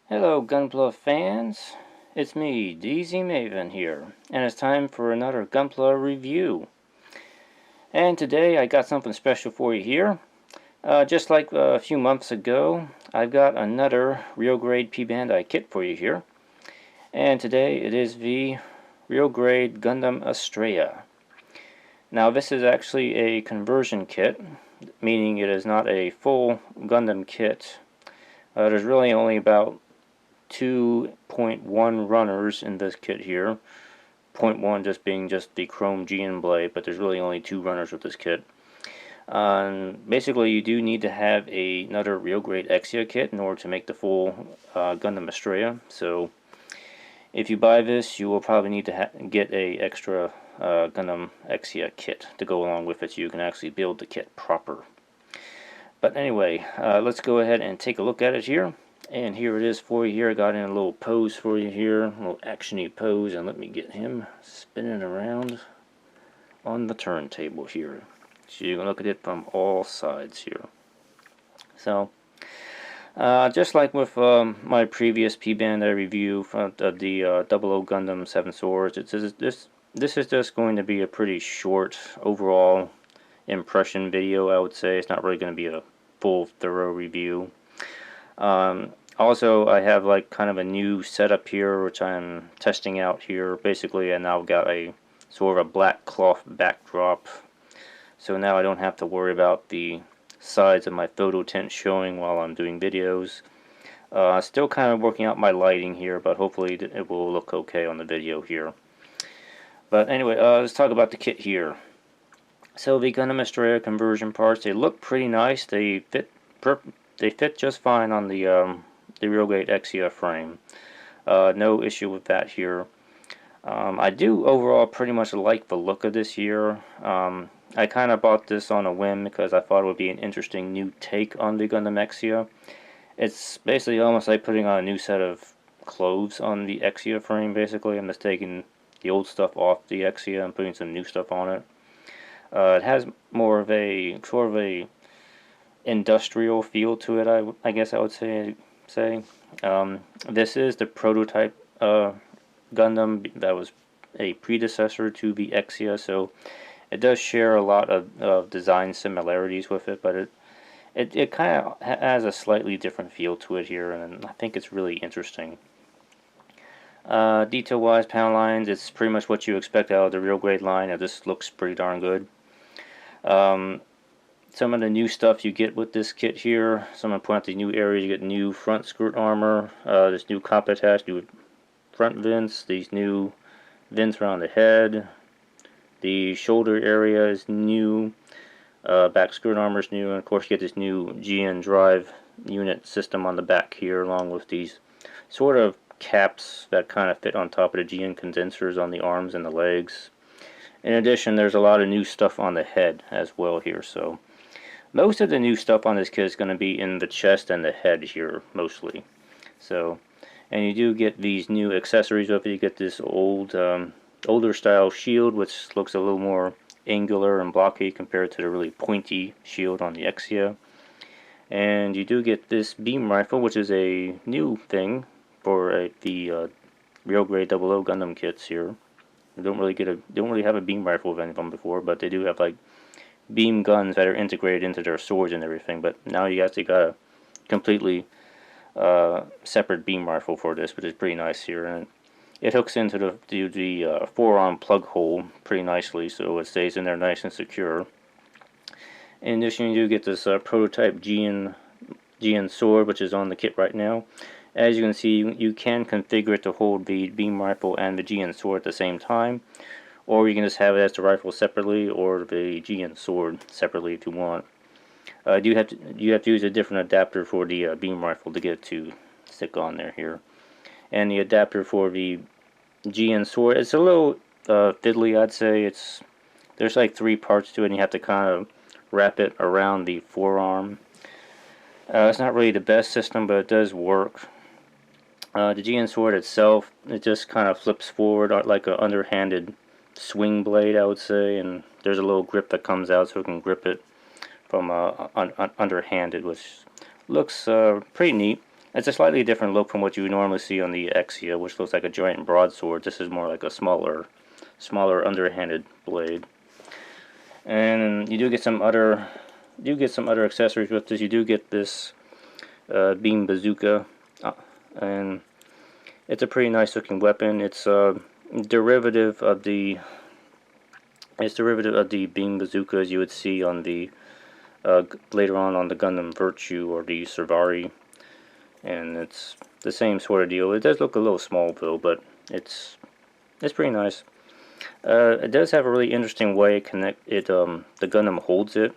Hello Gunpla fans, it's me, DZ Maven here, and it's time for another Gunpla review. And today I got something special for you here. Just like a few months ago, I've got another real grade P-Bandai kit for you here. And today it is the real grade Gundam Astraea. Now this is actually a conversion kit, meaning it is not a full Gundam kit. There's really only about 2.1 runners in this kit here. 0.1 just being just the chrome GN blade, but there's really only 2 runners with this kit. Basically, you do need to have another real grade Exia kit in order to make the full Gundam Astraea. So, if you buy this, you will probably need to get a extra Gundam Exia kit to go along with it, so you can actually build the kit proper. But anyway, let's go ahead and take a look at it here. And here it is for you here. I got in a little pose for you here, a little actiony pose, and let me get him spinning around on the turntable here. So you can look at it from all sides here. So, just like with my previous P-Bandai review of the 00 Gundam 7 Swords, this is just going to be a pretty short overall impression video, I would say. It's not really going to be a full, thorough review. Also, I have like kind of a new setup here, which I'm testing out here. Basically, I now got a sort of a black cloth backdrop, so now I don't have to worry about the sides of my photo tent showing while I'm doing videos. Still kind of working out my lighting here, but hopefully it will look okay on the video here. But anyway, let's talk about the kit here. So the Gundam Astraea conversion parts, they look pretty nice. They fit just fine on the real grade Exia frame. No issue with that here. I do overall pretty much like the look of this here. I kind of bought this on a whim because I thought it would be an interesting new take on the Gundam Exia. It's basically almost like putting on a new set of clothes on the Exia frame, basically. I'm just taking the old stuff off the Exia and putting some new stuff on it. It has more of a sort of a industrial feel to it, I guess I would say. This is the prototype Gundam that was a predecessor to the Exia, so it does share a lot of design similarities with it, but it kind of has a slightly different feel to it here, and I think it's really interesting. Detail-wise, panel lines, it's pretty much what you expect out of the real grade line, and this looks pretty darn good. Some of the new stuff you get with this kit here, so I'm going to point out the new areas. You get new front skirt armor, this new cockpit hatch, new front vents, these new vents around the head, the shoulder area is new, back skirt armor is new, and of course you get this new GN drive unit system on the back here, along with these sort of caps that kind of fit on top of the GN condensers on the arms and the legs. In addition, there's a lot of new stuff on the head as well here, so most of the new stuff on this kit is going to be in the chest and the head here, mostly. So, and you do get these new accessories with it. You get this older style shield, which looks a little more angular and blocky compared to the really pointy shield on the Exia. And you do get this beam rifle, which is a new thing for the real grade 00 Gundam kits here. They don't really have a beam rifle of any of them before, but they do have like beam guns that are integrated into their swords and everything. But now you actually got a completely separate beam rifle for this, which is pretty nice here, and it hooks into the forearm plug hole pretty nicely, so it stays in there nice and secure. In addition, you do get this prototype GN sword, which is on the kit right now. As you can see, you can configure it to hold the beam rifle and the GN sword at the same time, or you can just have it as the rifle separately, or the GN sword separately if you want. You have to use a different adapter for the beam rifle to get it to stick on there here. And the adapter for the GN sword, it's a little fiddly, I'd say. There's like 3 parts to it, and you have to kind of wrap it around the forearm. It's not really the best system, but it does work. The GN sword itself, it just kind of flips forward like an underhanded swing blade, I would say, and there's a little grip that comes out so it can grip it from underhanded, which looks pretty neat. It's a slightly different look from what you would normally see on the Exia, which looks like a giant broadsword. This is more like a smaller underhanded blade. And you do get some other accessories with this. You do get this beam bazooka, and it's a pretty nice looking weapon. It's a derivative of the beam bazookas you would see on the later on the Gundam Virtue or the Servari, and it's the same sort of deal. It does look a little small though, but it's pretty nice. It does have a really interesting way the Gundam holds it.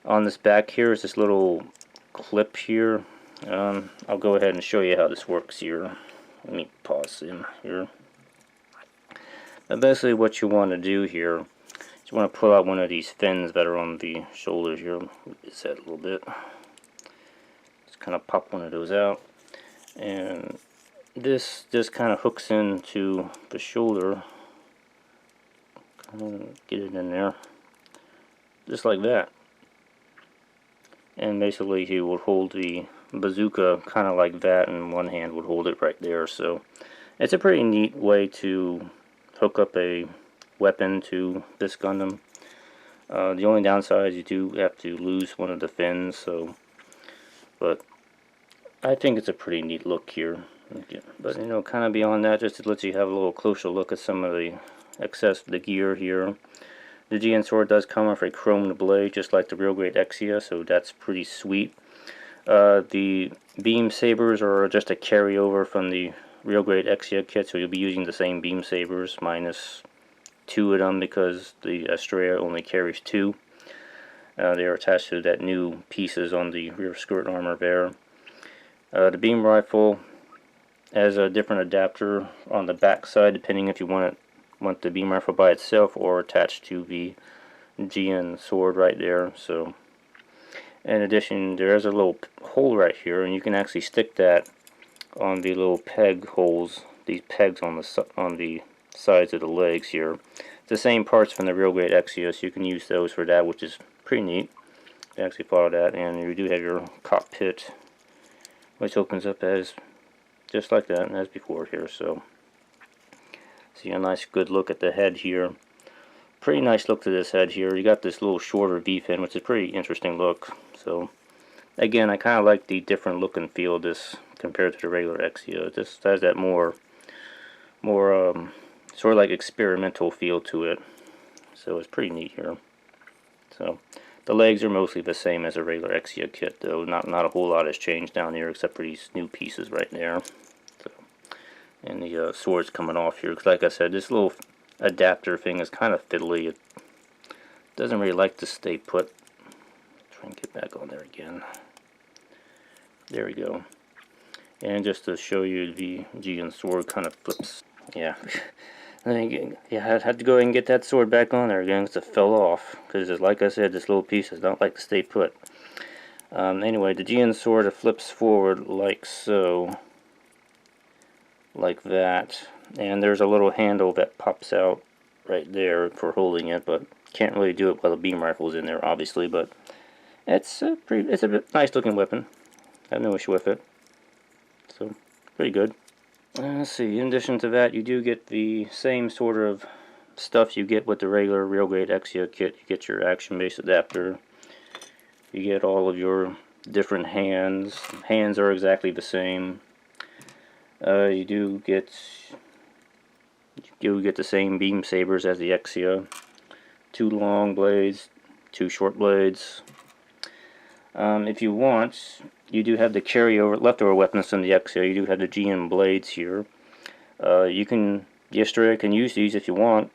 On this back here is this little clip here. I'll go ahead and show you how this works here. Let me pause in here. But basically what you want to do here is you want to pull out one of these fins that are on the shoulders here. It's that a little bit. Just kind of pop one of those out. And this just kind of hooks into the shoulder. Get it in there. Just like that. And basically he would hold the bazooka kind of like that, and one hand would hold it right there. So it's a pretty neat way to hook up a weapon to this Gundam. The only downside is you do have to lose one of the fins, but I think it's a pretty neat look here. But you know, kind of beyond that, just to let you have a little closer look at some of the gear here. The GN sword does come with a chromed blade, just like the real grade Exia, so that's pretty sweet. The beam sabers are just a carryover from the real grade Exia kit, so you'll be using the same beam sabers minus 2 of them because the Astraea only carries 2. They are attached to that new pieces on the rear skirt armor there. The beam rifle has a different adapter on the back side, depending if you want the beam rifle by itself or attached to the GN sword right there. So, in addition, there is a little hole right here, and you can actually stick that on the little peg holes. These pegs on the sides of the legs here. It's the same parts from the real grade Exia, so you can use those for that, which is pretty neat. You actually follow that, and you do have your cockpit, which opens up as just like that as before here. So see a nice good look at the head here. Pretty nice look to this head here. You got this little shorter V-fin, which is a pretty interesting look. So again, I kind of like the different look and feel of this compared to the regular Exia. This has that more sort of like experimental feel to it. So it's pretty neat here. So the legs are mostly the same as a regular Exia kit, though. Not a whole lot has changed down here except for these new pieces right there. So, and the sword's coming off here, because like I said, this little adapter thing is kind of fiddly. It doesn't really like to stay put. Try and get back on there again. There we go. And just to show you, the GN sword kind of flips. Yeah. Yeah, I had to go ahead and get that sword back on there again because it fell off. Because, like I said, this little piece does not like to stay put. Anyway, the GN sword flips forward like so. Like that. And there's a little handle that pops out right there for holding it, but can't really do it while the beam rifle's in there, obviously. But it's a nice looking weapon. I have no issue with it. So, pretty good. Let's see, in addition to that, you do get the same sort of stuff you get with the regular real grade Exia kit. You get your action base adapter. You get all of your different hands. Hands are exactly the same. You do get the same beam sabers as the Exia. 2 long blades, 2 short blades. If you want, you do have the leftover weapons from the Exia. You do have the GN blades here. The Astraea can use these if you want.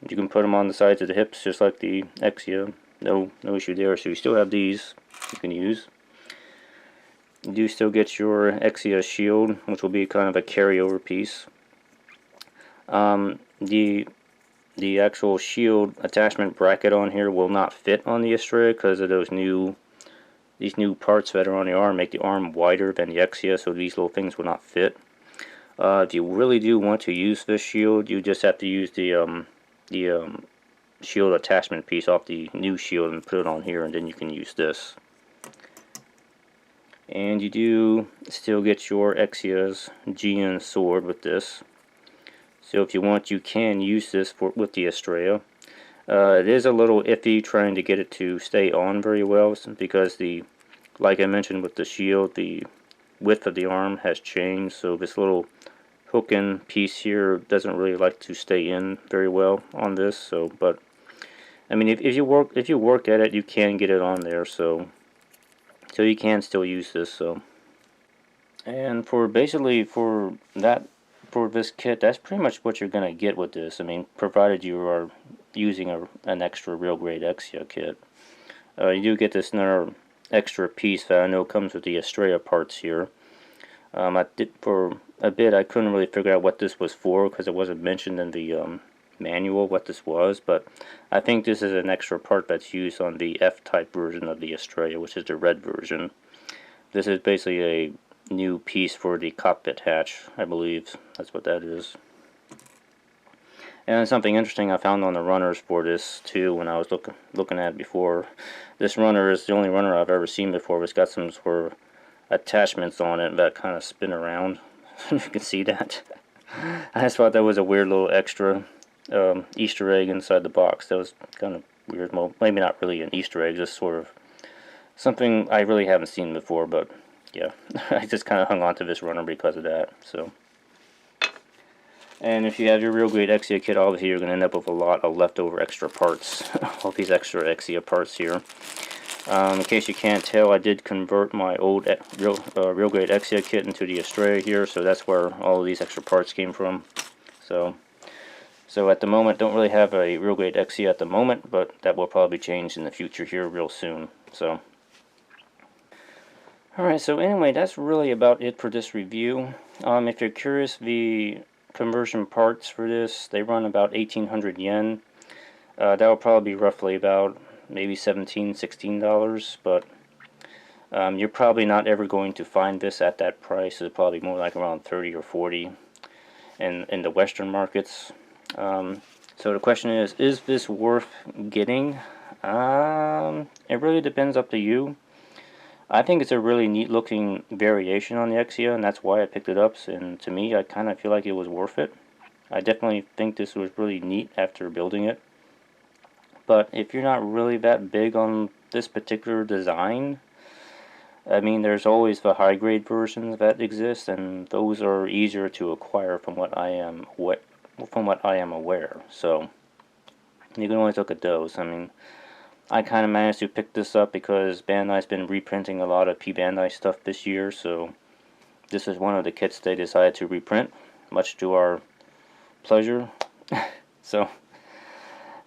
You can put them on the sides of the hips just like the Exia. No issue there. So you still have these you can use. You do still get your Exia shield, which will be kind of a carryover piece. The actual shield attachment bracket on here will not fit on the Astraea because of these new parts that are on the arm make the arm wider than the Exia, so these little things will not fit. If you really do want to use this shield, you just have to use the shield attachment piece off the new shield and put it on here, and then you can use this. And you do still get your Exia's GN sword with this. So if you want, you can use this with the Astraea. It is a little iffy trying to get it to stay on very well, because like I mentioned with the shield, the width of the arm has changed, so this little hooking piece here doesn't really like to stay in very well on this. So, but I mean, if you work at it, you can get it on there. So you can still use this. So, and for basically for this kit, that's pretty much what you're gonna get with this. I mean, provided you are using an extra real grade Exia kit, you do get this another extra piece that I know comes with the Astraea parts here. I did for a bit. I couldn't really figure out what this was for because it wasn't mentioned in the manual what this was, but I think this is an extra part that's used on the F-type version of the Astraea, which is the red version. This is basically a new piece for the cockpit hatch, I believe. That's what that is. And something interesting I found on the runners for this too when I was looking at it before. This runner is the only runner I've ever seen before. It's got some sort of attachments on it that kind of spin around. You can see that. I just thought that was a weird little extra Easter egg inside the box. That was kind of weird. Well, maybe not really an Easter egg, just sort of something I really haven't seen before, but yeah. I just kind of hung on to this runner because of that. So, and if you have your real grade Exia kit, obviously you're going to end up with a lot of leftover extra parts. All these extra Exia parts here. In case you can't tell, I did convert my old real grade Exia kit into the Astraea here, so that's where all of these extra parts came from. So at the moment, don't really have a real grade Exia at the moment, but that will probably change in the future here real soon. So, alright, so anyway, that's really about it for this review. If you're curious, the conversion parts for this, they run about 1,800 yen. That will probably be roughly about maybe $16, but you're probably not ever going to find this at that price. It's probably more like around 30 or 40 in the Western markets. So the question is this worth getting? It really depends up to you. I think it's a really neat looking variation on the Exia, and that's why I picked it up, and to me, I kind of feel like it was worth it. I definitely think this was really neat after building it. But if you're not really that big on this particular design, I mean, there's always the high grade versions that exist, and those are easier to acquire from what I am aware. So you can always look at those. I mean, I kind of managed to pick this up because Bandai's been reprinting a lot of P-Bandai stuff this year, so this is one of the kits they decided to reprint, much to our pleasure. So.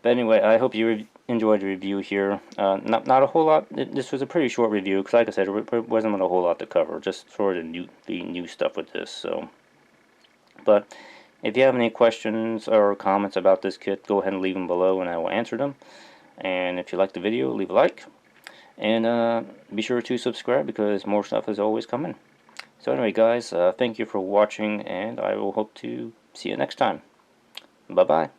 But anyway, I hope you enjoyed the review here. Not a whole lot. This was a pretty short review because, like I said, it wasn't a whole lot to cover. Just sort of the new stuff with this. So, but if you have any questions or comments about this kit, go ahead and leave them below, and I will answer them. And if you like the video, leave a like, and be sure to subscribe because more stuff is always coming. So anyway, guys, thank you for watching, and I will hope to see you next time. Bye bye.